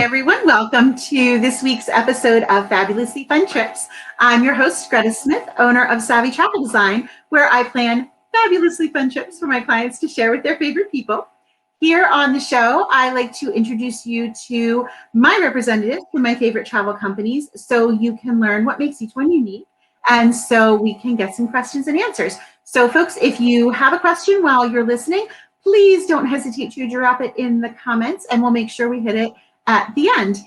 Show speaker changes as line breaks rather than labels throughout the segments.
everyone. Welcome to this week's episode of Fabulously Fun Trips. I'm your host, Greta Smith, owner of Savvy Travel Design, where I plan fabulously fun trips for my clients to share with their favorite people. Here on the show, I like to introduce you to my representatives from my favorite travel companies so you can learn what makes each one unique and so we can get some questions and answers. So folks, if you have a question while you're listening, please don't hesitate to drop it in the comments and we'll make sure we hit it at the end.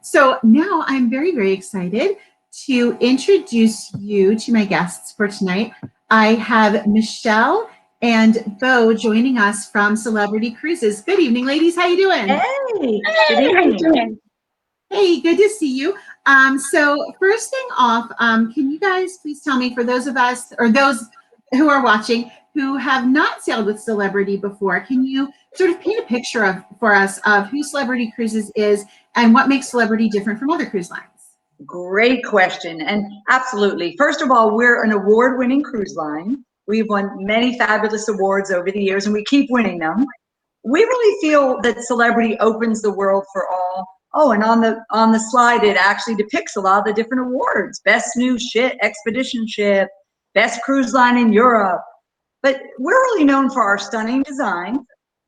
So now I'm very, very excited to introduce you to my guests for tonight. I have Michelle and Bo joining us from Celebrity Cruises. Good evening, ladies. How you doing?
Hey, good evening.
How you doing?
Hey, good to see you. So first thing off, can you guys please tell me, for those of us or those who are watching who have not sailed with Celebrity before, can you sort of paint a picture for us of who Celebrity Cruises is and what makes Celebrity different from other cruise lines?
Great question. And absolutely. First of all, we're an award-winning cruise line. We've won many fabulous awards over the years and we keep winning them. We really feel that Celebrity opens the world for all. Oh, and on the slide, it actually depicts a lot of the different awards. Best new expedition ship, best cruise line in Europe. But we're really known for our stunning design,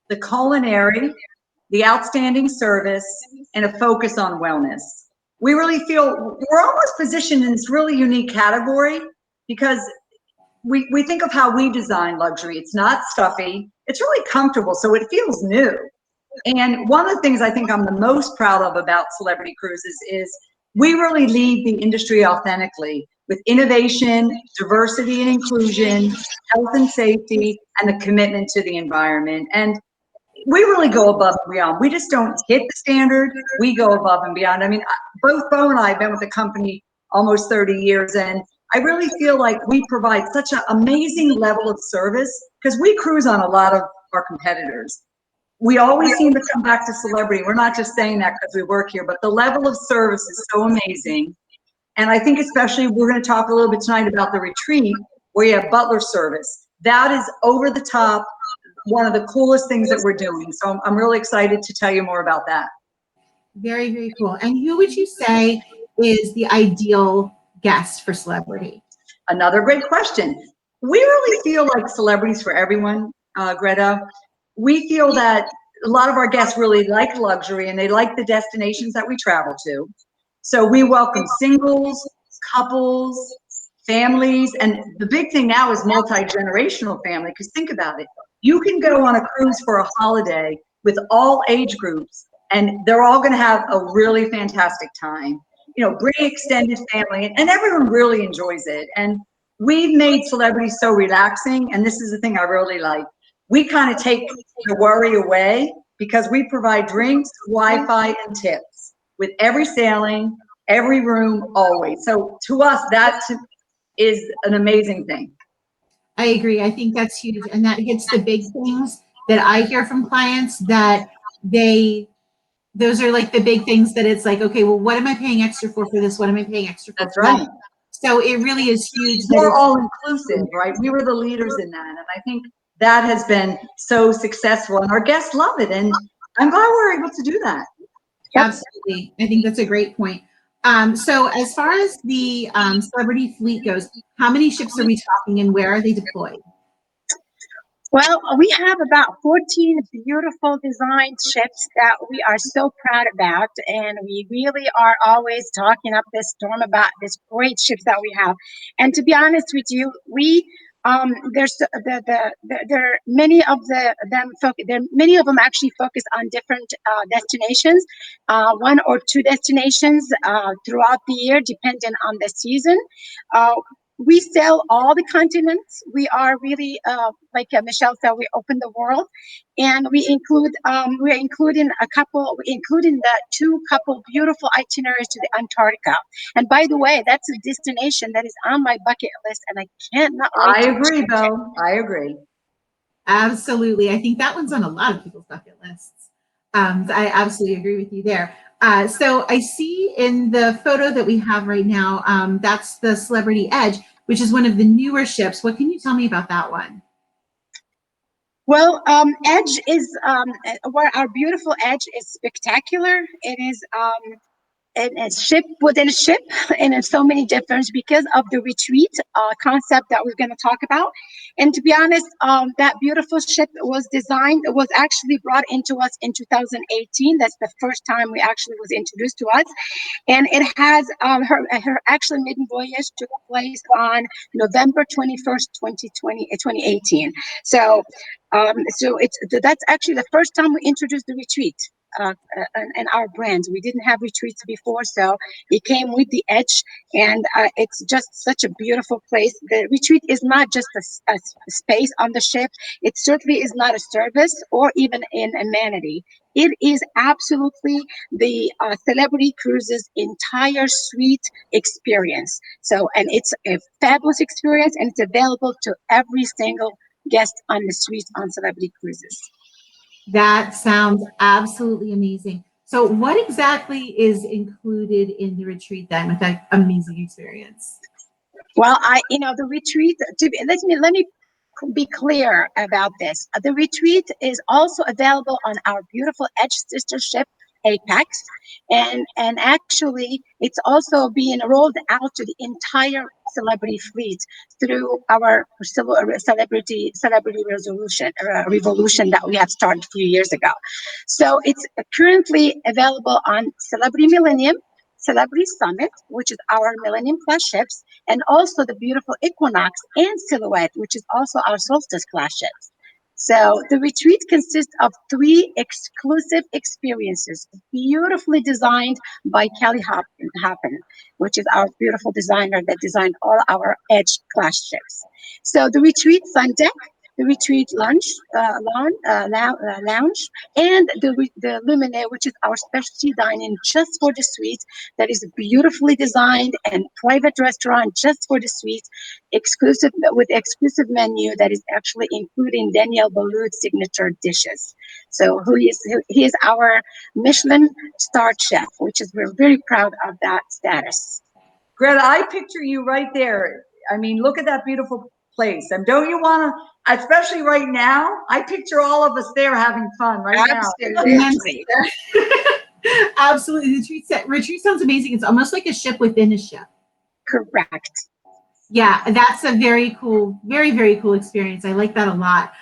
the culinary, the outstanding service, and a focus on wellness. We really feel we're almost positioned in this really unique category because we think of how we design luxury. It's not stuffy, it's really comfortable, so it feels new. And one of the things I think I'm the most proud of about Celebrity Cruises is we really lead the industry authentically with innovation, diversity and inclusion, health and safety, and the commitment to the environment. And we really go above and beyond. We just don't hit the standard, we go above and beyond. I mean, both Bo and I have been with the company almost 30 years, and I really feel like we provide such an amazing level of service because we cruise on a lot of our competitors. We always seem to come back to Celebrity. We're not just saying that because we work here, but the level of service is so amazing. And I think especially we're going to talk a little bit tonight about the retreat where you have butler service. That is over the top, one of the coolest things that we're doing. So I'm really excited to tell you more about that.
Very, very cool. And who would you say is the ideal guest for Celebrity?
Another great question. We really feel like Celebrities for everyone, Greta. We feel that a lot of our guests really like luxury and they like the destinations that we travel to. So we welcome singles, couples, families, and the big thing now is multi-generational family, because think about it. You can go on a cruise for a holiday with all age groups and they're all going to have a really fantastic time. You know, bring extended family and everyone really enjoys it. And we've made Celebrity so relaxing, and this is the thing I really like. We kind of take the worry away because we provide drinks, Wi-Fi, and tips with every sailing, every room, always. So to us, that is an amazing thing.
I agree. I think that's huge. And that hits the big things that I hear from clients, that those are like the big things that it's like, okay, well, what am I paying extra for this? What am I paying extra for?
That's right.
So it really is huge.
We're all inclusive, right? We were the leaders in that. And I think that has been so successful and our guests love it. And I'm glad we're able to do that.
Absolutely. I think that's a great point. So as far as the Celebrity fleet goes, how many ships are we talking and where are they deployed?
Well, we have about 14 beautiful designed ships that we are so proud about, and we really are always talking up this storm about this great ships that we have. And to be honest with you, we there's there are many of many of them actually focus on different destinations, one or two destinations throughout the year, depending on the season. We sail all the continents. We are really, like Michelle said, we open the world, and we're including the two beautiful itineraries to the Antarctica. And by the way, that's a destination that is on my bucket list, and I cannot wait.
I agree, Bo. I agree.
Absolutely. I think that one's on a lot of people's bucket lists. I absolutely agree with you there. So I see in the photo that we have right now, that's the Celebrity Edge, which is one of the newer ships. What can you tell me about that one?
Well, Edge is where our beautiful Edge is spectacular. It is and a ship within a ship, and in so many different because of the retreat concept that we're going to talk about. And to be honest, that beautiful ship was designed, was actually brought into us in 2018. That's the first time we actually was introduced to us, and it has her actual maiden voyage took place on November 21st, 2018. So, so that's actually the first time we introduced the retreat. And our brands. We didn't have retreats before, so it came with the Edge, and it's just such a beautiful place. The retreat is not just a space on the ship. It certainly is not a service or even an amenity. It is absolutely the Celebrity Cruises entire suite experience. So, and it's a fabulous experience, and it's available to every single guest on the suite on Celebrity Cruises.
That sounds absolutely amazing. So, what exactly is included in the retreat then with that amazing experience?
Well, the retreat. Let me be clear about this. The retreat is also available on our beautiful Edge sister ship, Apex, and actually, it's also being rolled out to the entire Celebrity fleet through our celebrity revolution that we have started a few years ago. So it's currently available on Celebrity Millennium, Celebrity Summit, which is our Millennium class ships, and also the beautiful Equinox and Silhouette, which is also our Solstice class ships. So the retreat consists of 3 exclusive experiences, beautifully designed by Kelly Hoppen, which is our beautiful designer that designed all our Edge class ships. So the retreat sun deck, the retreat lounge, and the Luminaire, which is our specialty dining just for the suites. That is beautifully designed and private restaurant just for the suites, exclusive with exclusive menu that is actually including Daniel Boulud's signature dishes. So he is our Michelin starred chef, which is we're very proud of that status.
Greta, I picture you right there. I mean, look at that beautiful place. And don't you want to, especially right now, I picture all of us there having fun right now.
Absolutely.
Absolutely. The retreat sounds amazing. It's almost like a ship within a ship.
Correct.
Yeah, that's a very cool, very, very cool experience. I like that a lot.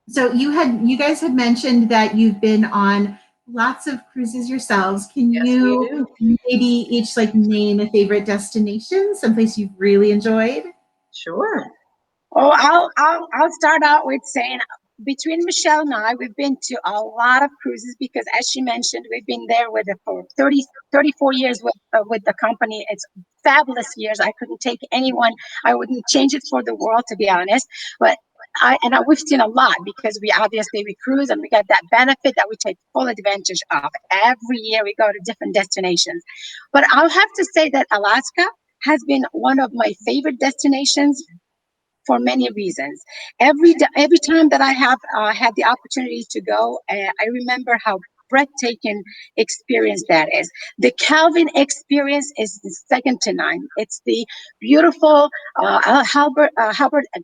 So you guys had mentioned that you've been on lots of cruises yourselves. Can
Yes,
you maybe each like name a favorite destination, someplace you've really enjoyed?
Sure.
Oh, I'll start out with saying between Michelle and I, we've been to a lot of cruises because, as she mentioned, we've been there with it for 34 years with the company. It's fabulous years. I couldn't take anyone. I wouldn't change it for the world, to be honest. But we've seen a lot because we cruise and we get that benefit that we take full advantage of. Every year we go to different destinations. But I'll have to say that Alaska has been one of my favorite destinations for many reasons. Every time that I have had the opportunity to go, I remember how breathtaking experience that is. The Calvin experience is second to none. It's the beautiful Halbert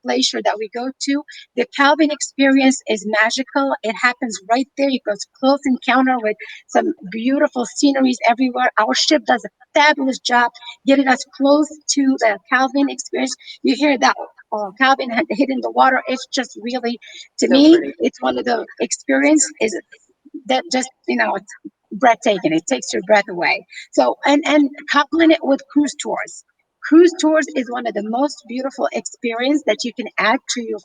Glacier that we go to. The Calvin experience is magical. It happens right there. You go to close encounter with some beautiful sceneries everywhere. Our ship does a fabulous job getting us close to the Calvin experience. You hear that Calvin had hit in the water. It's just really, to
So
me,
pretty.
it's one of the experience is that just it's breathtaking. It takes your breath away. So and coupling it with cruise tours. Cruise tours is one of the most beautiful experience that you can add to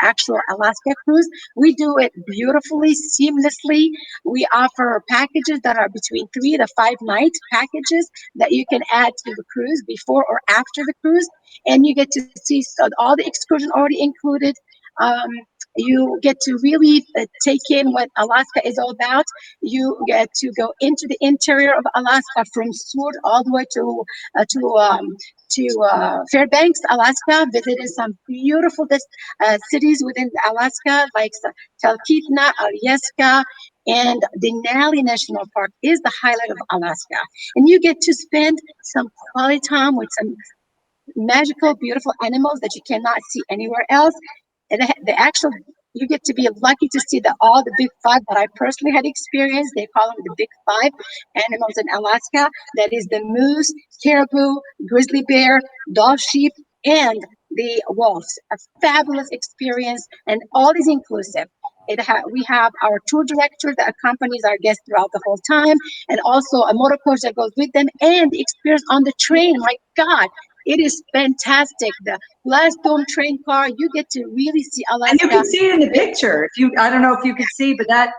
actual Alaska cruise. We do it beautifully, seamlessly. We offer packages that are between 3 to 5 night packages that you can add to the cruise before or after the cruise, and you get to see all the excursion already included. Um, you get to really take in what Alaska is all about. You get to go into the interior of Alaska from Seward all the way to Fairbanks, Alaska. Visited some beautiful cities within Alaska, like Talkeetna, Alyeska, and Denali National Park is the highlight of Alaska. And you get to spend some quality time with some magical, beautiful animals that you cannot see anywhere else. the actual, you get to be lucky to see all the big five that I personally had experienced. They call them the big five animals in Alaska. That is the moose, caribou, grizzly bear, dove sheep, and the wolves. A fabulous experience, and all is inclusive. We have our tour director that accompanies our guests throughout the whole time, and also a motor coach that goes with them, and the experience on the train. My God, it is fantastic. The glass dome train car, you get to really see
And you
Alaska.
can see it in the picture. I don't know if you can see, but that,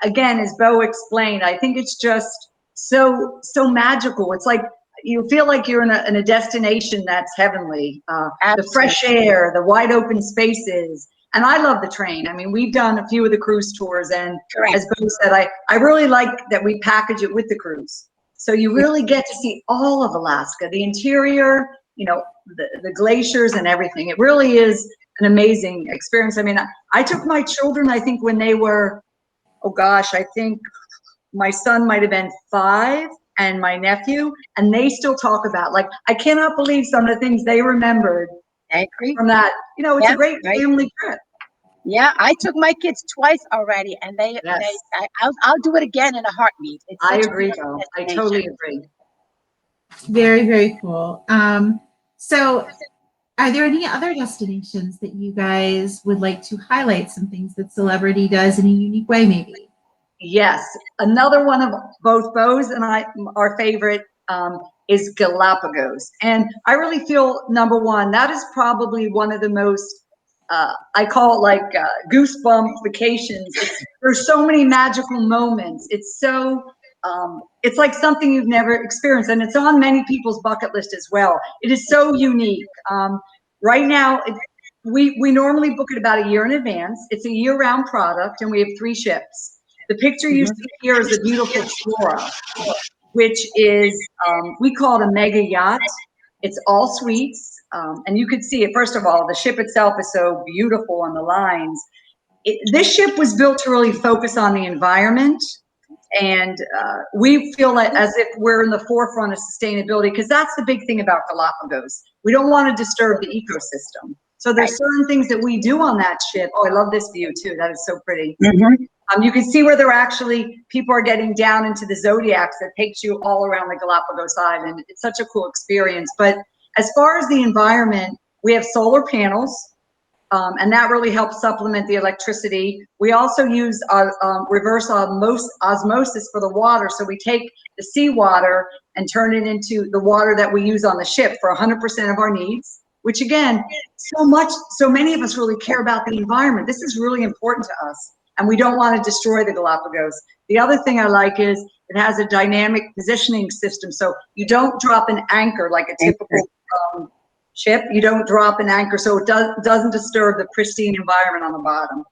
again, as Bo explained, I think it's just so magical. It's like you feel like you're in a destination that's heavenly. The fresh air, the wide open spaces. And I love the train. I mean, we've done a few of the cruise tours, and
Correct.
as Bo said, I really like that we package it with the cruise. So you really get to see all of Alaska, the interior, the glaciers and everything. It really is an amazing experience. I mean, I took my children, I think when they were, oh gosh, I think my son might have been 5 and my nephew, and they still talk about, like, I cannot believe some of the things they remembered
I agree.
from that. It's a great family trip.
Yeah, I took my kids twice already, and I'll do it again in a heartbeat.
I agree, though. I totally agree.
Very, very cool. So are there any other destinations that you guys would like to highlight, some things that Celebrity does in a unique way, maybe?
Yes, another one of both Bo's and our favorite is Galapagos. And I really feel, number one, that is probably one of the most, I call it like goosebump vacations. There's so many magical moments. It's so, it's like something you've never experienced, and it's on many people's bucket list as well. It is so unique. Right now, we normally book it about a year in advance. It's a year-round product, and we have 3 ships. The picture you see here is a beautiful Flora, which is, we call it a mega yacht. It's all suites, and you can see it. First of all, the ship itself is so beautiful on the lines. This ship was built to really focus on the environment, and we feel like as if we're in the forefront of sustainability, because that's the big thing about Galapagos. We don't want to disturb the ecosystem. So there's certain things that we do on that ship. Oh, I love this view too. That is so pretty. You can see where people are getting down into the zodiacs that takes you all around the Galapagos Island. It's such a cool experience. But as far as the environment, we have solar panels, and that really helps supplement the electricity. We also use reverse osmosis for the water. So we take the seawater and turn it into the water that we use on the ship for 100% of our needs, which again, so many of us really care about the environment. This is really important to us, and we don't want to destroy the Galapagos. The other thing I like is it has a dynamic positioning system. So you don't drop an anchor like a typical ship. You don't drop an anchor, so it doesn't disturb the pristine environment on the bottom.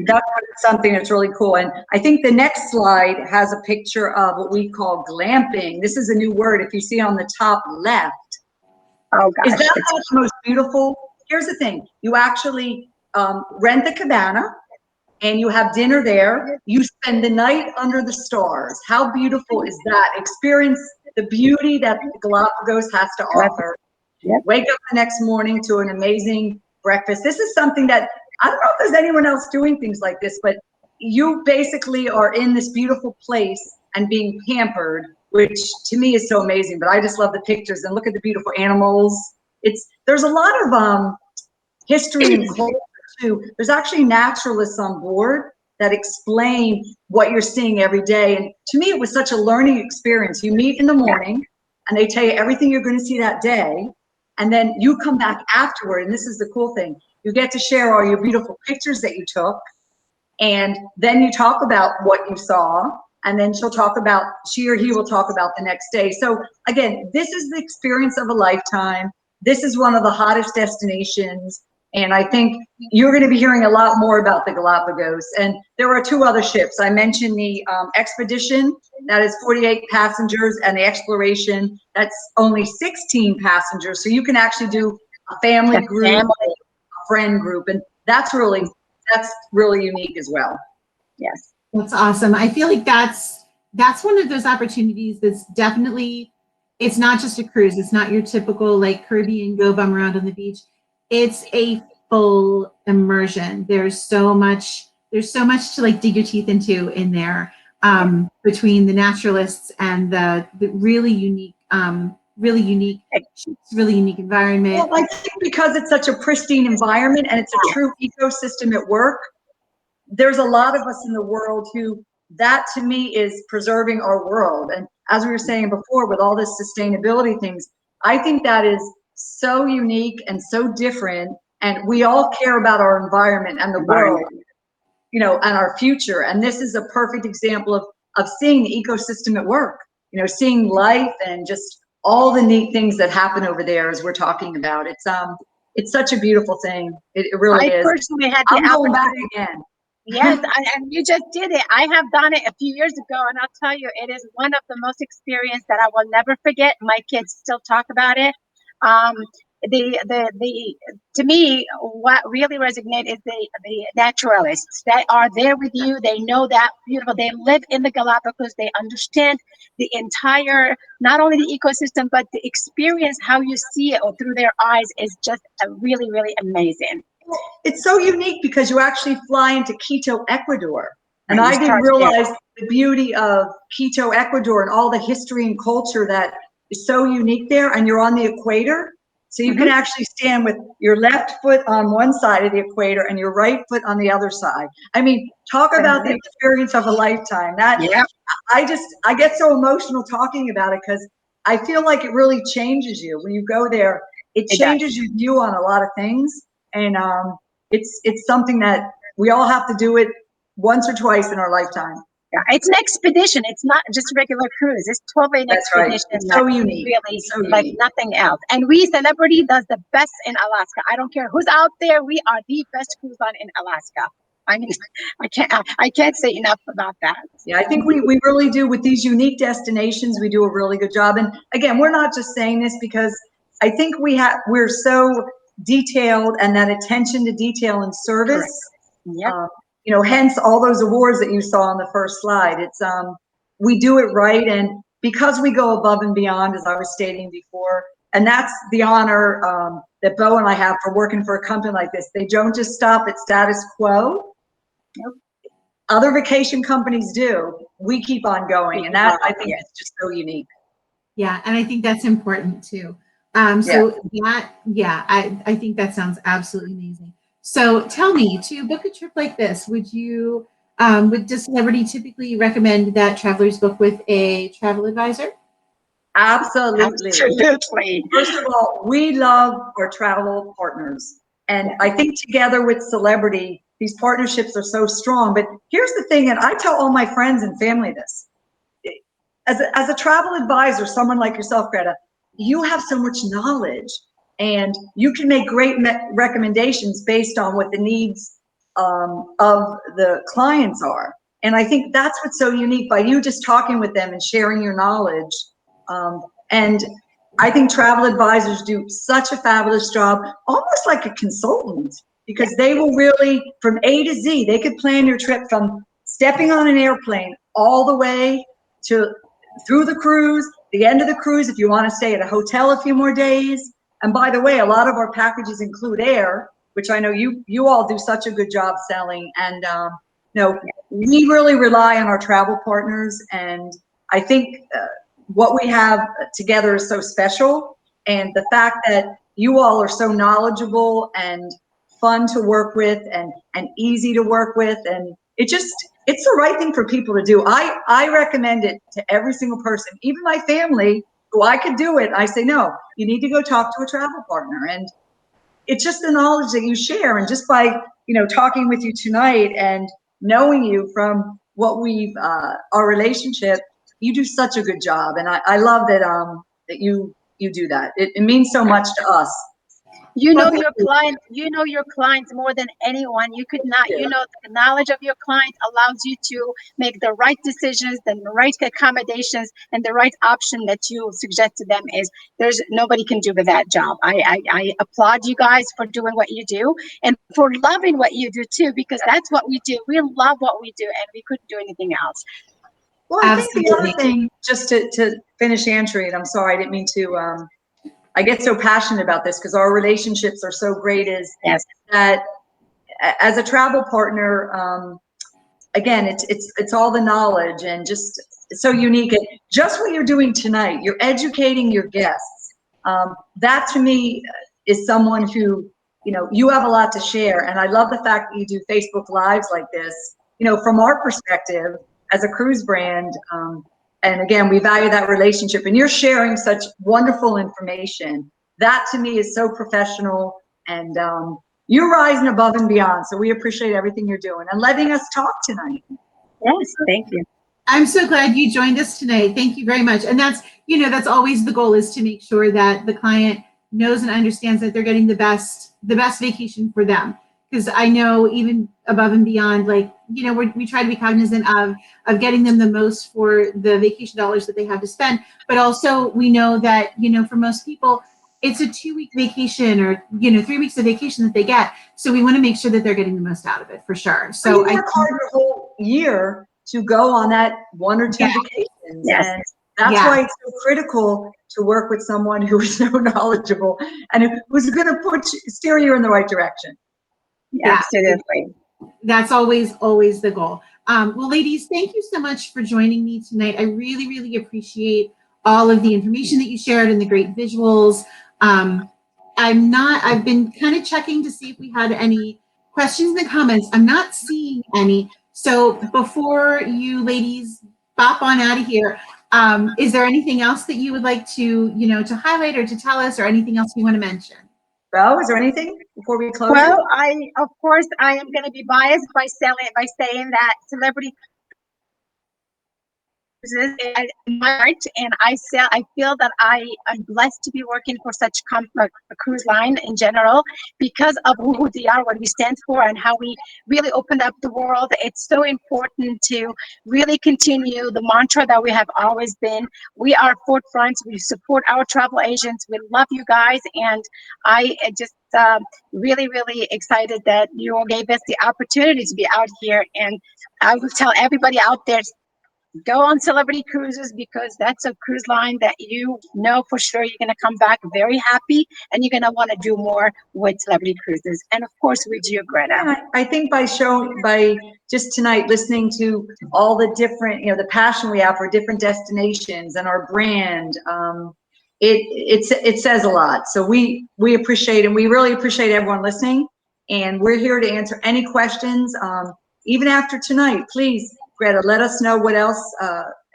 That's something that's really cool. And I think the next slide has a picture of what we call glamping. This is a new word. If you see on the top left,
oh gosh,
is that not the most beautiful? Here's the thing: you actually rent the cabana, and you have dinner there. You spend the night under the stars. How beautiful is that? Experience the beauty that the Galapagos has to offer. Wake up the next morning to an amazing breakfast. This is something that, I don't know if there's anyone else doing things like this, but you basically are in this beautiful place and being pampered, which to me is so amazing. But I just love the pictures, and look at the beautiful animals. There's a lot of history and culture too. There's actually naturalists on board that explain what you're seeing every day. And to me, it was such a learning experience. You meet in the morning and they tell you everything you're going to see that day. And then you come back afterward. And this is the cool thing. You get to share all your beautiful pictures that you took. And then you talk about what you saw. And then she or he will talk about the next day. So again, this is the experience of a lifetime. This is one of the hottest destinations. And I think you're going to be hearing a lot more about the Galapagos. And there are 2 other ships. I mentioned the Expedition, that is 48 passengers, and the Exploration, that's only 16 passengers. So you can actually do a family group, a friend group, and that's really unique as well.
Yes.
That's awesome. I feel like that's one of those opportunities that's definitely, it's not just a cruise. It's not your typical like Caribbean go bum around on the beach. It's a full immersion. There's so much to like dig your teeth into in there, between the naturalists and the really unique really unique environment.
Well, I think because it's such a pristine environment and it's a true ecosystem at work, there's a lot of us in the world who, that to me is preserving our world. And as we were saying before, with all this sustainability things, I think that is so unique and so different. And we all care about our environment and the world, you know, and our future. And this is a perfect example of seeing the ecosystem at work, you know, seeing life and just all the neat things that happen over there as we're talking about. It's such a beautiful thing. It really is.
I personally had the
I'm going back
opportunity.
again.
Yes, and you just did it. I have done it a few years ago, and I'll tell you, it is one of the most experience that I will never forget. My kids still talk about it. Um, to me, what really resonates is the naturalists that are there with you. They know that beautiful. They live in the Galapagos. They understand the entire, not only the ecosystem, but the experience, how you see it or through their eyes is just really, really amazing.
It's so unique because you actually fly into Quito, Ecuador. And
Right,
I
you
didn't
start there.
realize the beauty of Quito, Ecuador and all the history and culture that is so unique there. And you're on the equator. So you can actually stand with your left foot on one side of the equator and your right foot on the other side. I mean, talk about the experience of a lifetime. That I get so emotional talking about it because I feel like it really changes you when you go there. It changes your view on a lot of things. And it's something that we all have to do it once or twice in our lifetime.
Yeah, it's an expedition. It's not just a regular cruise. It's 12-day expedition.
Right. It's so unique.
Really,
so
like
unique.
nothing else. And we Celebrity does the best in Alaska. I don't care who's out there. We are the best cruise line in Alaska. I mean, I can't say enough about that.
Yeah, I think we really do with these unique destinations. We do a really good job. And again, we're not just saying this because I think we're so detailed, and that attention to detail and service.
Yep.
You know, hence all those awards that you saw on the first slide. It's we do it right, and because we go above and beyond, as I was stating before, and that's the honor that Bo and I have for working for a company like this. They don't just stop at status quo.
Nope.
Other vacation companies do. We keep on going, and that I think is just so unique.
Yeah, and I think that's important too. I think that sounds absolutely amazing. So tell me, to book a trip like this, would does Celebrity typically recommend that travelers book with a travel advisor?
Absolutely.
Absolutely.
First of all, we love our travel partners. And I think together with Celebrity, these partnerships are so strong. But here's the thing, and I tell all my friends and family this. As a travel advisor, someone like yourself, Greta, you have so much knowledge and you can make great recommendations based on what the needs of the clients are. And I think that's what's so unique by you just talking with them and sharing your knowledge. And I think travel advisors do such a fabulous job, almost like a consultant, because they will really, from A to Z, they could plan your trip from stepping on an airplane all the way to through the cruise, the end of the cruise, if you want to stay at a hotel a few more days. And by the way, a lot of our packages include air, which I know you all do such a good job selling. And we really rely on our travel partners. And I think what we have together is so special. And the fact that you all are so knowledgeable and fun to work with and easy to work with, and it's the right thing for people to do. I recommend it to every single person, even my family, who I could do it. I say, no, you need to go talk to a travel partner. And it's just the knowledge that you share. And just by, talking with you tonight and knowing you from what our relationship, you do such a good job. And I love that, that you do that. It means so much to us.
You know your clients more than anyone. You could not, the knowledge of your client allows you to make the right decisions, the right accommodations, and the right option that you suggest to them. There's nobody can do that job. I applaud you guys for doing what you do and for loving what you do too, because that's what we do. We love what we do and we couldn't do anything else.
Well, I think the other thing, just to finish answering it, I'm sorry, I didn't mean to, I get so passionate about this because our relationships are so great, is
Yes.
that as a travel partner, again, it's all the knowledge and just so unique. And just what you're doing tonight, you're educating your guests. That to me is someone who, you know, you have a lot to share. And I love the fact that you do Facebook Lives like this. You know, from our perspective as a cruise brand, and again, we value that relationship, and you're sharing such wonderful information. That to me is so professional, and you're rising above and beyond. So we appreciate everything you're doing and letting us talk tonight.
Yes, thank you.
I'm so glad you joined us tonight. Thank you very much. And that's, you know, that's always the goal, is to make sure that the client knows and understands that they're getting the best vacation for them. Because I know even above and beyond, like, you know, we try to be cognizant of getting them the most for the vacation dollars that they have to spend. But also we know that, you know, for most people, it's a 2-week vacation or, you know, 3 weeks of vacation that they get. So we want to make sure that they're getting the most out of it, for sure. So
you work hard your whole year to go on that 1 or 2 vacations.
Yes.
And that's why it's so critical to work with someone who is so knowledgeable and who's going to steer you in the right direction.
Yeah, absolutely.
That's always the goal. Well, ladies, thank you so much for joining me tonight. I really, really appreciate all of the information that you shared and the great visuals. I've been kind of checking to see if we had any questions in the comments. I'm not seeing any. So before you ladies bop on out of here, is there anything else that you would like to, you know, to highlight or to tell us, or anything else you want to mention?
Bo, is there anything before we close?
Well, of course, I am going to be biased by saying that Celebrity in my heart, and I feel that I am blessed to be working for such a cruise line in general, because of who they are, what we stand for, and how we really opened up the world. It's so important to really continue the mantra that we have always been. We are forefront. We support our travel agents. We love you guys, and I just really, really excited that you all gave us the opportunity to be out here. And I will tell everybody out there, go on Celebrity Cruises, because that's a cruise line that you know for sure you're going to come back very happy, and you're going to want to do more with Celebrity Cruises. And of course with you, Greta.
Yeah, I think by just tonight listening to all the different, you know, the passion we have for different destinations and our brand, it says a lot. So we appreciate, and we really appreciate everyone listening, and we're here to answer any questions. Even after tonight, please, Greta, let us know what else,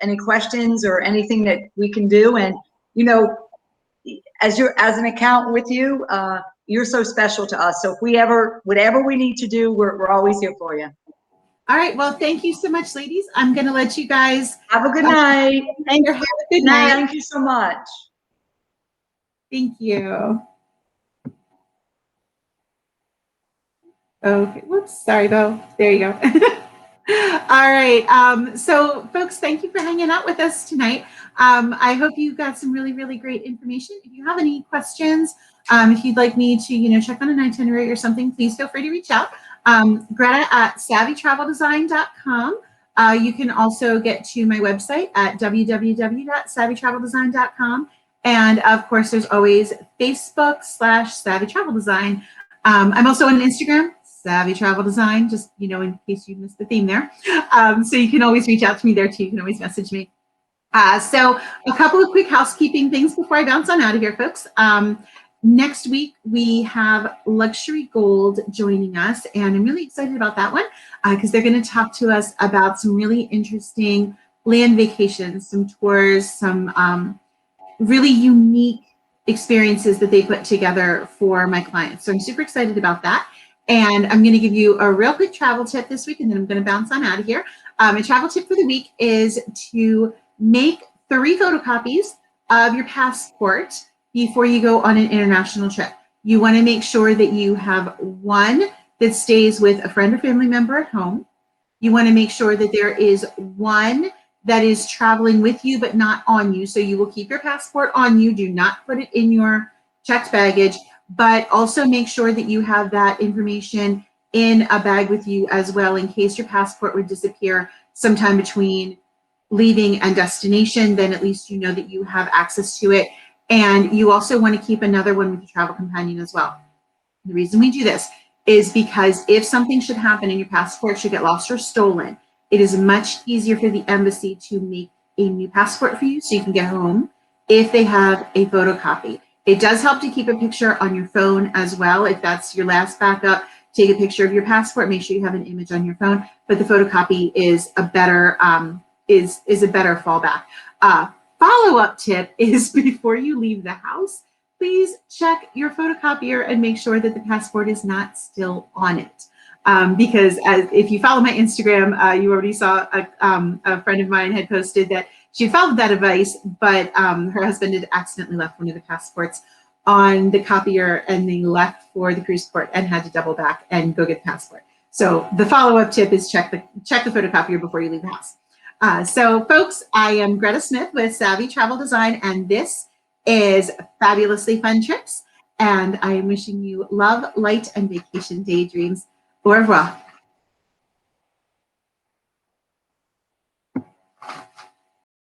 any questions or anything that we can do. And, you know, as an account with you, you're so special to us. So if whatever we need to do, we're always here for you.
All right. Well, thank you so much, ladies. I'm going to let you guys
have a good night.
Have a good night.
Thank you so much.
Thank you. Okay. Whoops. Sorry, Bo. There you go. All right. So folks, thank you for hanging out with us tonight. I hope you got some really, really great information. If you have any questions, if you'd like me to, you know, check on an itinerary or something, please feel free to reach out. Greta at savvytraveldesign.com. You can also get to my website at www.savvytraveldesign.com. And of course, there's always Facebook/savvytraveldesign. I'm also on Instagram, Savvy Travel Design, just, you know, in case you missed the theme there. So you can always reach out to me there too. You can always message me. So a couple of quick housekeeping things before I bounce on out of here, folks. Next week, we have Luxury Gold joining us, and I'm really excited about that one because they're going to talk to us about some really interesting land vacations, some tours, some really unique experiences that they put together for my clients. So I'm super excited about that. And I'm going to give you a real quick travel tip this week, and then I'm going to bounce on out of here. A travel tip for the week is to make 3 photocopies of your passport before you go on an international trip. You want to make sure that you have one that stays with a friend or family member at home. You want to make sure that there is one that is traveling with you but not on you. So you will keep your passport on you. Do not put it in your checked baggage, but also make sure that you have that information in a bag with you as well, in case your passport would disappear sometime between leaving and destination. Then at least you know that you have access to it. And you also want to keep another one with your travel companion as well. The reason we do this is because if something should happen and your passport should get lost or stolen, it is much easier for the embassy to make a new passport for you so you can get home if they have a photocopy. It does help to keep a picture on your phone as well. If that's your last backup, take a picture of your passport, make sure you have an image on your phone, but the photocopy is a better is a better fallback. Follow-up tip is before you leave the house, please check your photocopier and make sure that the passport is not still on it. Because if you follow my Instagram, you already saw a friend of mine had posted that she followed that advice, but her husband had accidentally left one of the passports on the copier and they left for the cruise port and had to double back and go get the passport. So the follow-up tip is check the photocopier before you leave the house. So folks, I am Greta Smith with Savvy Travel Design, and this is Fabulously Fun Trips. And I am wishing you love, light, and vacation daydreams. Au revoir.